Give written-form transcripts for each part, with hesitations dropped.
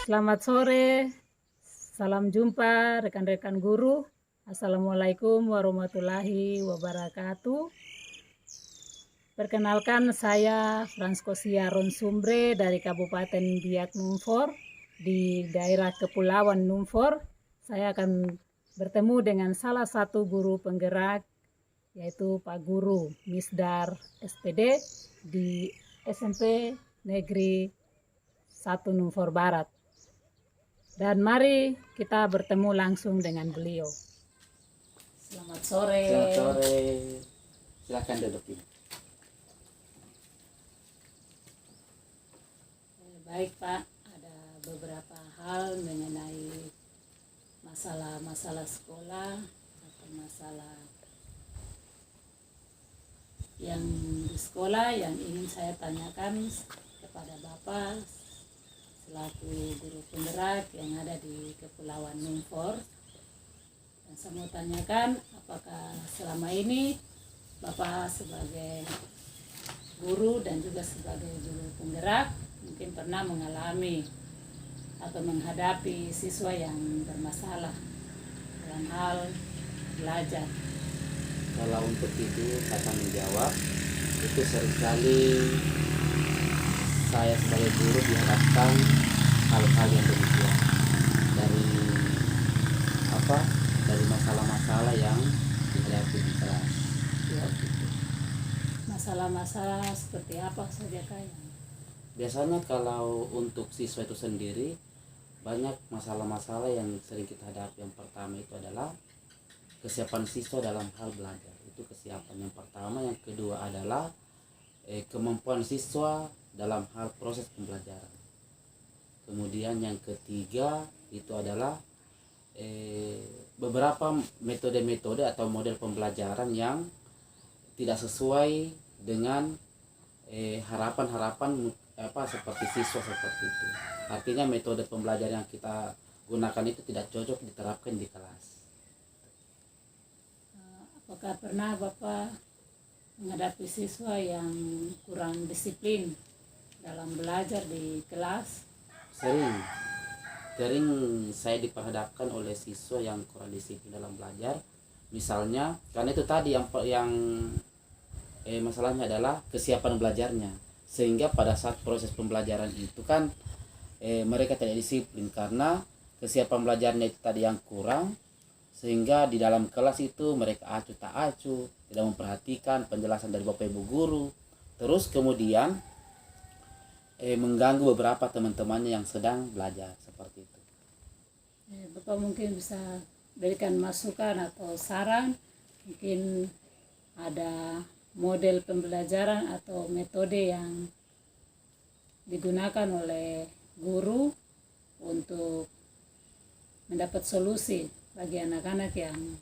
Selamat sore, salam jumpa rekan-rekan guru. Assalamualaikum warahmatullahi wabarakatuh. Perkenalkan, saya Franskosia Ronsumbre dari Kabupaten Biak Numfor di daerah Kepulauan Numfor. Saya akan bertemu dengan salah satu guru penggerak, yaitu Pak Guru Misdar SPD di SMP Negeri 1 Numfor Barat. Dan mari kita bertemu langsung dengan beliau. Selamat sore. Selamat sore. Silakan duduk ini. Baik Pak, ada beberapa hal mengenai masalah-masalah sekolah atau masalah yang di sekolah yang ingin saya tanyakan kepada Bapak selaku guru penggerak yang ada di Kepulauan Numfor. Dan saya mau tanyakan, apakah selama ini Bapak sebagai guru dan juga sebagai guru penggerak mungkin pernah mengalami atau menghadapi siswa yang bermasalah dalam hal belajar? Kalau untuk itu saya akan menjawab, itu seringkali saya sebagai guru dihadapkan hal-hal yang demikian dari masalah-masalah yang dihadapi di kelas. Masalah-masalah seperti apa saja yang Biasanya kalau untuk siswa itu sendiri banyak masalah-masalah yang sering kita hadapi. Yang pertama itu adalah kesiapan siswa dalam hal belajar. Itu kesiapan yang pertama. Yang kedua adalah kemampuan siswa dalam hal proses pembelajaran. Kemudian yang ketiga itu adalah beberapa metode-metode atau model pembelajaran yang tidak sesuai dengan harapan-harapan seperti siswa seperti itu. Artinya metode pembelajaran yang kita gunakan itu tidak cocok diterapkan di kelas. Apakah pernah Bapak menghadapi siswa yang kurang disiplin dalam belajar di kelas? Sering saya diperhadapkan oleh siswa yang kurang disiplin dalam belajar. Misalnya, karena itu tadi yang masalahnya adalah kesiapan belajarnya, sehingga pada saat proses pembelajaran itu kan mereka tidak disiplin karena kesiapan belajarnya itu tadi yang kurang, sehingga di dalam kelas itu mereka acuh tak acuh, tidak memperhatikan penjelasan dari Bapak Ibu guru, terus kemudian mengganggu beberapa teman-temannya yang sedang belajar seperti itu. Bapak mungkin bisa berikan masukan atau saran, mungkin ada model pembelajaran atau metode yang digunakan oleh guru untuk mendapat solusi bagi anak-anak yang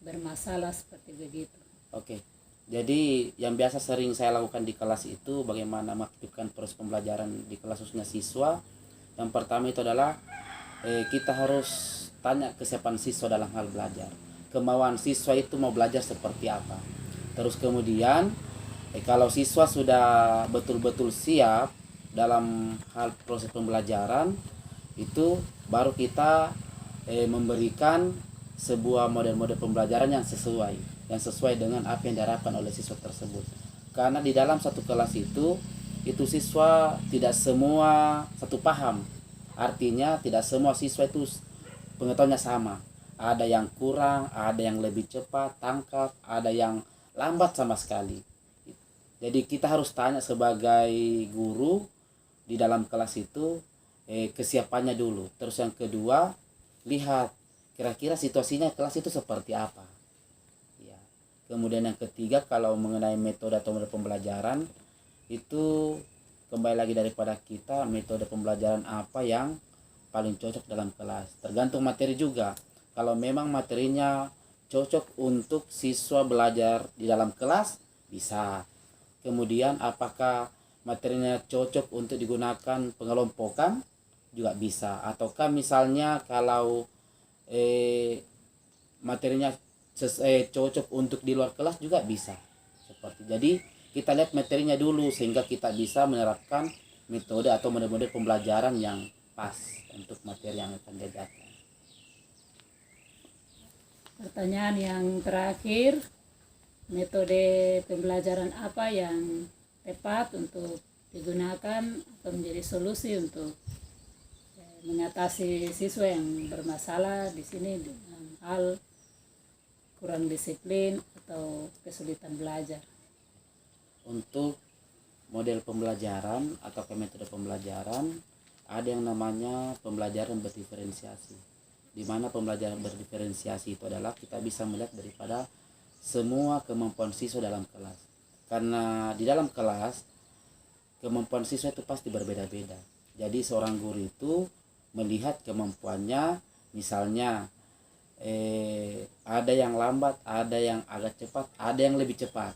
bermasalah seperti begitu. Oke. Jadi yang biasa sering saya lakukan di kelas itu bagaimana mengaktifkan proses pembelajaran di kelas khususnya siswa. Yang pertama itu adalah kita harus tanya kesiapan siswa dalam hal belajar. Kemauan siswa itu mau belajar seperti apa. Terus kemudian kalau siswa sudah betul-betul siap dalam hal proses pembelajaran, itu baru kita memberikan sebuah model-model pembelajaran yang sesuai dengan apa yang diharapkan oleh siswa tersebut. Karena di dalam satu kelas itu siswa tidak semua satu paham. Artinya tidak semua siswa itu pengetahuannya sama. Ada yang kurang, ada yang lebih cepat tangkap, ada yang lambat sama sekali. Jadi kita harus tanya sebagai guru di dalam kelas itu kesiapannya dulu. Terus yang kedua, lihat kira-kira situasinya kelas itu seperti apa. Ya. Kemudian yang ketiga, kalau mengenai metode atau model pembelajaran itu kembali lagi daripada kita metode pembelajaran apa yang paling cocok dalam kelas. Tergantung materi juga. Kalau memang materinya cocok untuk siswa belajar di dalam kelas, bisa. Kemudian apakah materinya cocok untuk digunakan pengelompokan, juga bisa. Ataukah misalnya kalau materinya cocok untuk di luar kelas, juga bisa. Jadi kita lihat materinya dulu sehingga kita bisa menerapkan metode atau model-model pembelajaran yang pas untuk materi yang akan diajarkan. Pertanyaan yang terakhir, metode pembelajaran apa yang tepat untuk digunakan atau menjadi solusi untuk mengatasi siswa yang bermasalah di sini dengan hal kurang disiplin atau kesulitan belajar? Untuk model pembelajaran atau metode pembelajaran, ada yang namanya pembelajaran berdiferensiasi, di mana pembelajaran berdiferensiasi itu adalah kita bisa melihat daripada semua kemampuan siswa dalam kelas, karena di dalam kelas kemampuan siswa itu pasti berbeda-beda. Jadi seorang guru itu melihat kemampuannya, misalnya ada yang lambat, ada yang agak cepat, ada yang lebih cepat.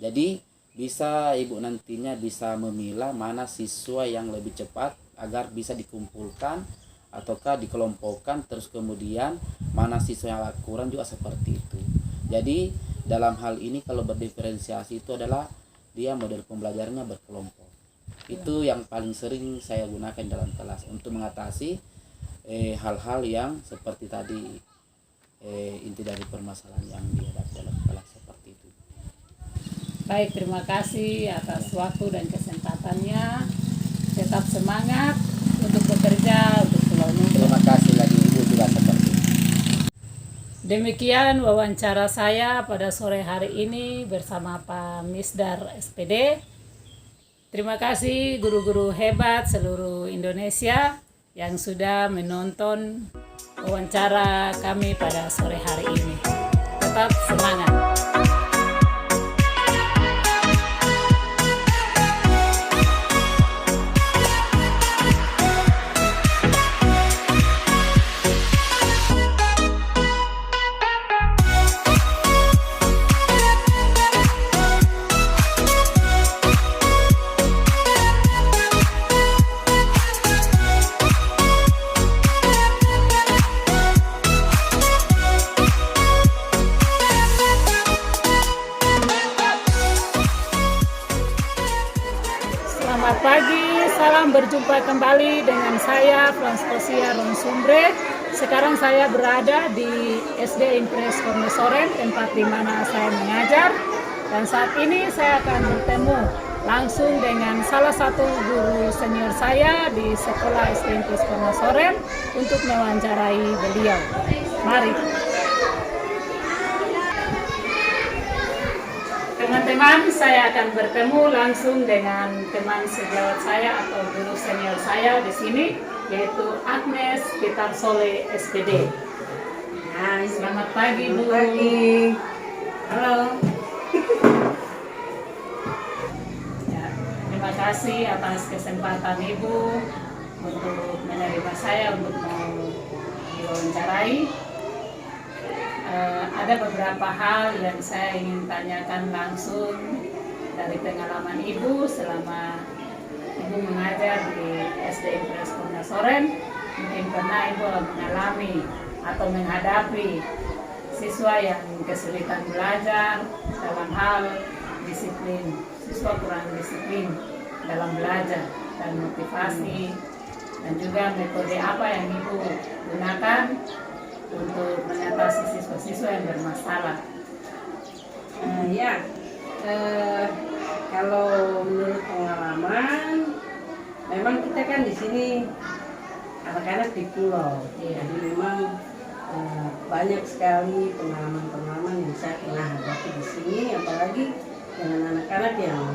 Jadi bisa ibu nantinya bisa memilah mana siswa yang lebih cepat agar bisa dikumpulkan ataukah dikelompokkan, terus kemudian mana siswa yang agak kurang juga seperti itu. Jadi dalam hal ini kalau berdiferensiasi itu adalah dia model pembelajarannya berkelompok. Itu yang paling sering saya gunakan dalam kelas untuk mengatasi hal-hal yang seperti tadi, inti dari permasalahan yang dihadapi dalam kelas seperti itu. Baik, terima kasih atas waktu dan kesempatannya. Tetap semangat untuk bekerja untuk Pulau Numfor. Terima kasih lagi Ibu juga seperti itu. Demikian wawancara saya pada sore hari ini bersama Pak Misdar SPD. Terima kasih guru-guru hebat seluruh Indonesia yang sudah menonton wawancara kami pada sore hari ini. Tetap semangat. Selamat pagi, salam berjumpa kembali dengan saya Franskosia Ronsumbre. Sekarang saya berada di SD Impres Kornesoren, tempat di mana saya mengajar. Dan saat ini saya akan bertemu langsung dengan salah satu guru senior saya di sekolah SD Impres Kornesoren untuk mewawancarai beliau. Mari. Teman-teman, saya akan bertemu langsung dengan teman sejawat saya atau guru senior saya di sini, yaitu Agnes Pitarsole SPD. Nah, selamat pagi Bu. Selamat pagi. Halo. Ya, terima kasih atas kesempatan Ibu untuk menerima saya untuk mau diwawancarai. Ada beberapa hal yang saya ingin tanyakan langsung dari pengalaman Ibu selama Ibu mengajar di SD Impres Kornesoren. Mungkin pernah Ibu mengalami atau menghadapi siswa yang kesulitan belajar dalam hal disiplin, siswa kurang disiplin dalam belajar dan motivasi, dan juga metode apa yang Ibu gunakan untuk mengatasi siswa-siswa yang bermasalah. Kalau menurut pengalaman, memang kita kan di sini anak-anak di pulau, jadi memang banyak sekali pengalaman-pengalaman yang saya pernah hadapi di sini, apalagi dengan anak-anak yang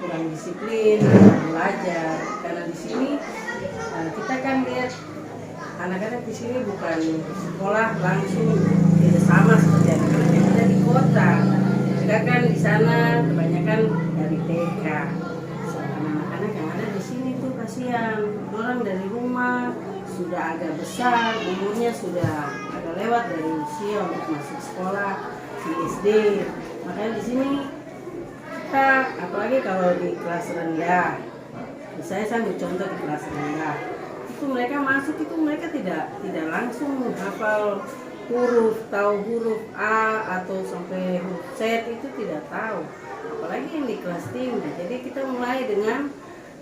kurang disiplin dalam belajar. Karena di sini kita kan lihat anak-anak di sini bukan sekolah langsung tidak sama seperti anak-anak yang ada di kota. Mereka kan di sana kebanyakan dari TK. Sedangkan anak-anak yang ada di sini tuh kasihan. Orang dari rumah sudah agak besar, umurnya sudah agak lewat dari usia untuk masuk sekolah di SD. Makanya di sini kita, apalagi kalau di kelas rendah, misalnya saya ambil contoh di kelas rendah. Mereka masuk itu mereka tidak langsung hafal huruf, tahu huruf A atau sampai huruf Z, itu tidak tahu, apalagi yang di kelas tinggi. Jadi kita mulai dengan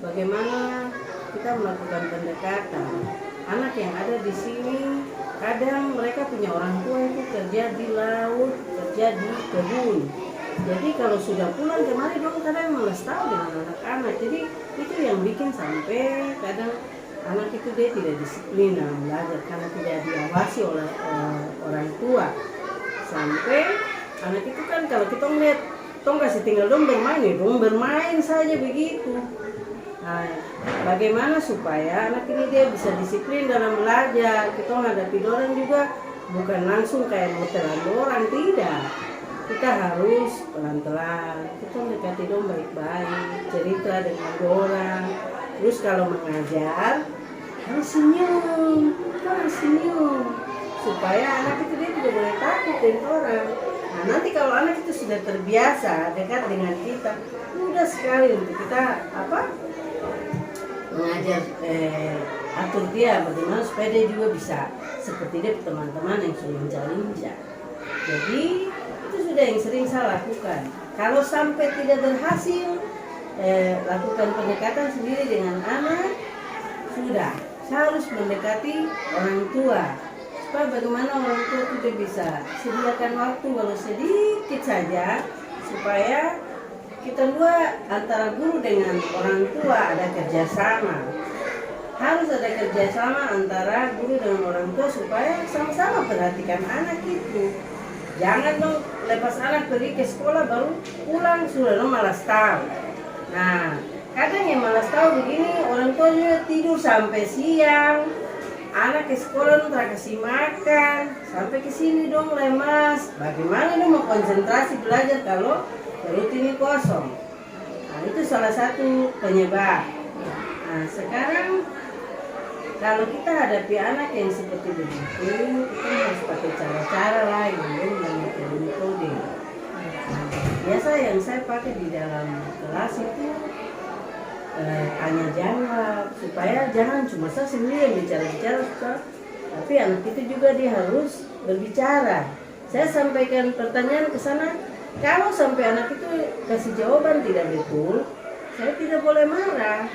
bagaimana kita melakukan pendekatan. Anak yang ada di sini kadang mereka punya orang tua itu kerja di laut, kerja di kebun. Jadi kalau sudah pulang kemari dong kadang malas tahu dengan anak-anak. Jadi itu yang bikin sampai kadang anak itu dia tidak disiplin dalam belajar karena tidak diawasi oleh orang tua. Sampai anak itu kan kalau kita ngeliat tong kasih tinggal dong bermain, ya dong bermain saja begitu. Nah, bagaimana supaya anak ini dia bisa disiplin dalam belajar? Kita menghadapi orang juga bukan langsung kayak mau terlalu orang, tidak. Kita harus pelan-pelan, kita mendekati dong baik-baik, cerita dengan orang. Terus kalau mengajar harus senyum, kita harus senyum supaya anak itu dia tidak boleh takut dengan orang. Nah, nanti kalau anak itu sudah terbiasa dekat dengan kita, mudah sekali untuk kita mengajar, atur dia bagaimana supaya dia juga bisa seperti dia teman-teman yang sudah lincah-lincah. Jadi itu sudah yang sering saya lakukan. Kalau sampai tidak berhasil, lakukan pendekatan sendiri dengan anak, sudah saya harus mendekati orang tua supaya bagaimana orang tua itu bisa sediakan waktu walau sedikit saja supaya kita dua antara guru dengan orang tua ada kerjasama. Harus ada kerjasama antara guru dengan orang tua supaya sama-sama perhatikan anak itu. Jangan dong lepas anak pergi ke sekolah baru pulang sudah dong malas tahu. Nah, kadang yang malas tahu begini orang tua juga tidur sampai siang. Anak ke sekolah dong kasih makan sampai ke sini dong lemas. Bagaimana dong mau konsentrasi belajar kalau perut ini kosong? Nah, itu salah satu penyebab. Nah, sekarang kalau kita hadapi anak yang seperti begitu, kita harus pakai cara-cara lain dengan metode. Biasa yang saya pakai di dalam kelas itu tanya jawab supaya jangan cuma saya sendiri yang bicara-bicara, tapi anak itu juga dia harus berbicara. Saya sampaikan pertanyaan ke sana, kalau sampai anak itu kasih jawaban tidak betul, saya tidak boleh marah,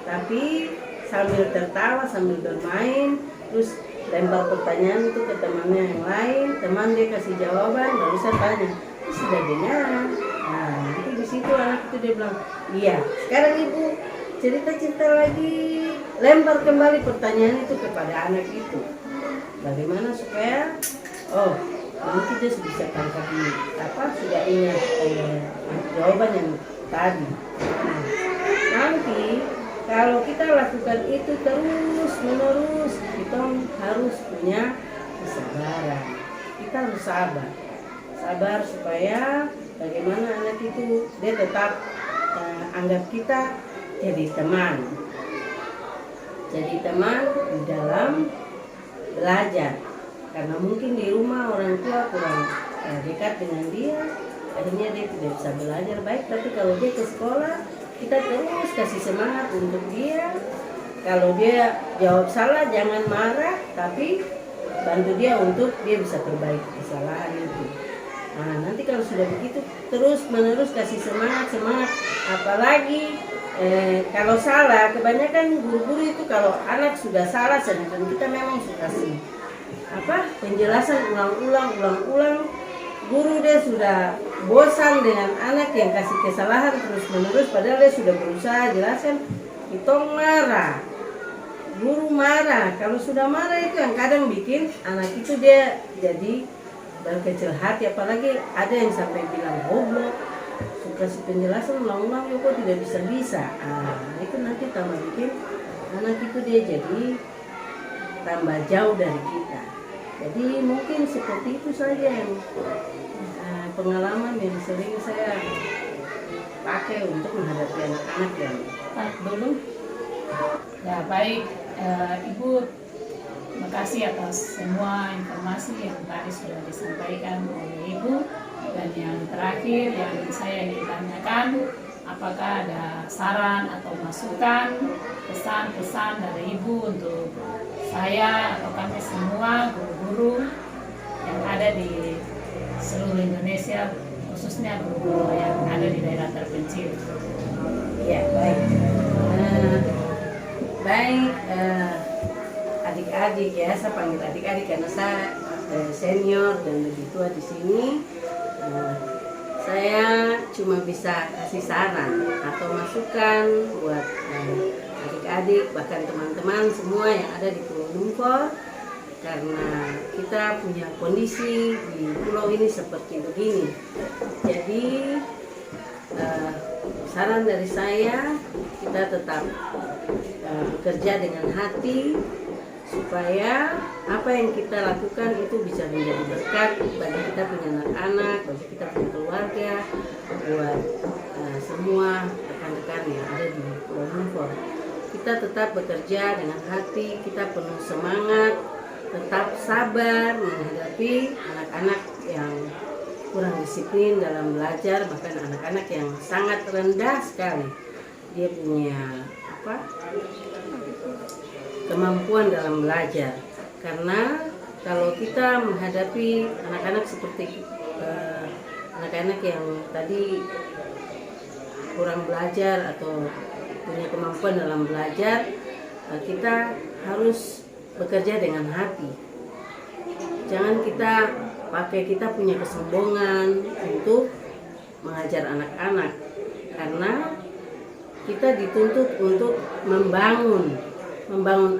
tapi sambil tertawa, sambil bermain, terus lempar pertanyaan itu ke temannya yang lain, teman dia kasih jawaban, baru saya tanya, sudah dengar? Nah, itu di situ anak itu dia bilang, iya. Sekarang ibu cerita-cerita lagi, lempar kembali pertanyaan itu kepada anak itu. Bagaimana supaya, oh, nanti dia bisa tangkap ini, sudah ingat jawaban yang tadi. Nah, nanti kalau kita lakukan itu terus menerus, kita harus punya kesabaran. Kita harus sabar supaya bagaimana anak itu dia tetap anggap kita jadi teman di dalam belajar. Karena mungkin di rumah orang tua kurang dekat dengan dia, akhirnya dia tidak bisa belajar baik. Tapi kalau dia ke sekolah, kita terus kasih semangat untuk dia. Kalau dia jawab salah jangan marah, tapi bantu dia untuk dia bisa perbaiki kesalahan itu. Nah, nanti kalau sudah begitu terus menerus kasih semangat. Apalagi kalau salah, kebanyakan guru-guru itu kalau anak sudah salah, sedangkan kita memang sudah kasih penjelasan ulang-ulang, guru dia sudah bosan dengan anak yang kasih kesalahan terus menerus, padahal dia sudah berusaha jelaskan, itu marah. Guru marah, kalau sudah marah itu yang kadang bikin anak itu dia jadi berkecil hati. Apalagi ada yang sampai bilang goblok, kasih penjelasan ulang-ulang kok tidak bisa. Itu nanti tambah bikin anak itu dia jadi tambah jauh dari kita. Jadi mungkin seperti itu saja yang pengalaman yang sering saya pakai untuk menghadapi anak-anak yang dulu. Ya baik, Ibu, terima kasih atas semua informasi yang tadi sudah disampaikan oleh Ibu. Dan yang terakhir yang saya ingin tanyakan, apakah ada saran atau masukan, pesan-pesan dari Ibu untuk saya atau kami semua guru-guru yang ada di seluruh Indonesia, khususnya guru-guru yang ada di daerah terpencil? Ya, baik. baik adik-adik ya, saya panggil adik-adik karena saya senior dan lebih tua di sini. Saya cuma bisa kasih saran atau masukan buat adik-adik, bahkan teman-teman semua yang ada di Pulau Numfor, karena kita punya kondisi di pulau ini seperti begini. Jadi saran dari saya, kita tetap bekerja dengan hati supaya apa yang kita lakukan itu bisa menjadi berkat bagi kita punya anak-anak, bagi kita punya keluarga, buat semua rekan-rekan yang ada di Pulau Numfor. Kita tetap bekerja dengan hati, kita penuh semangat, tetap sabar menghadapi anak-anak yang kurang disiplin dalam belajar, bahkan anak-anak yang sangat rendah sekali dia punya kemampuan dalam belajar. Karena kalau kita menghadapi anak-anak seperti anak-anak yang tadi kurang belajar atau punya kemampuan dalam belajar, kita harus bekerja dengan hati. Jangan kita punya kesombongan untuk mengajar anak-anak, karena kita dituntut untuk membangun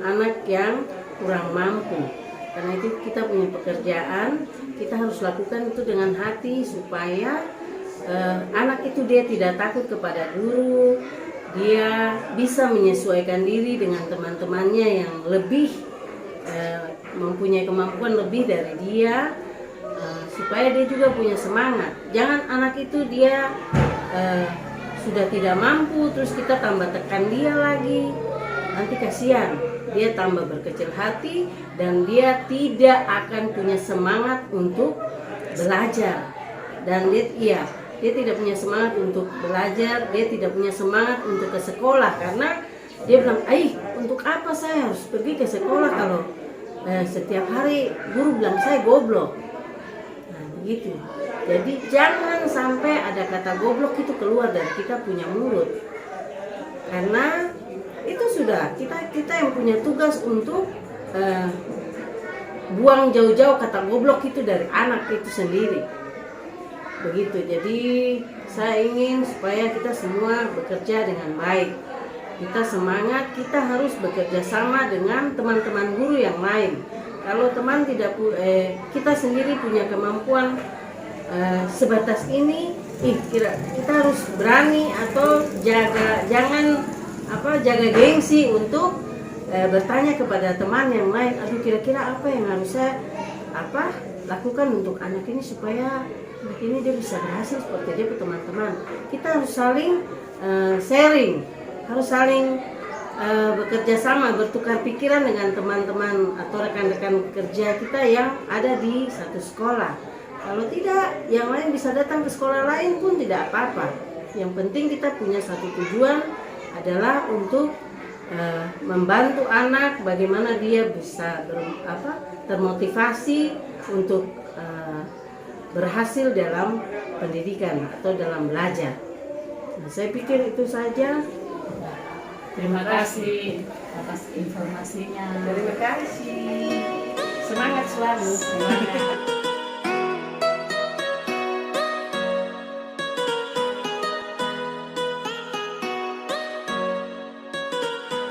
anak yang kurang mampu. Karena itu kita punya pekerjaan, kita harus lakukan itu dengan hati supaya anak itu dia tidak takut kepada guru, dia bisa menyesuaikan diri dengan teman-temannya yang lebih mempunyai kemampuan lebih dari dia, supaya dia juga punya semangat. Jangan anak itu dia sudah tidak mampu terus kita tambah tekan dia lagi, nanti kasihan, dia tambah berkecil hati dan dia tidak akan punya semangat untuk belajar. Dan dia tidak punya semangat untuk belajar, dia tidak punya semangat untuk ke sekolah, karena dia bilang, untuk apa saya harus pergi ke sekolah kalau setiap hari guru bilang saya goblok. Nah begitu. Jadi jangan sampai ada kata goblok itu keluar dari kita punya mulut, karena itu sudah kita yang punya tugas untuk buang jauh-jauh kata goblok itu dari anak itu sendiri. Begitu. Jadi saya ingin supaya kita semua bekerja dengan baik. Kita semangat, kita harus bekerja sama dengan teman-teman guru yang lain. Kalau teman tidak kita sendiri punya kemampuan sebatas ini, kita harus berani atau jaga gengsi untuk bertanya kepada teman yang lain, aduh kira-kira apa yang harus saya lakukan untuk anak ini supaya anak ini dia bisa berhasil seperti dia teman-teman. Kita harus saling sharing, harus saling bekerja sama, bertukar pikiran dengan teman-teman atau rekan-rekan kerja kita yang ada di satu sekolah. Kalau tidak, yang lain bisa datang ke sekolah lain pun tidak apa-apa. Yang penting kita punya satu tujuan, adalah untuk membantu anak bagaimana dia bisa termotivasi untuk berhasil dalam pendidikan atau dalam belajar. Nah, saya pikir itu saja. Terima kasih atas informasinya. Terima kasih. Semangat selalu. Semangat.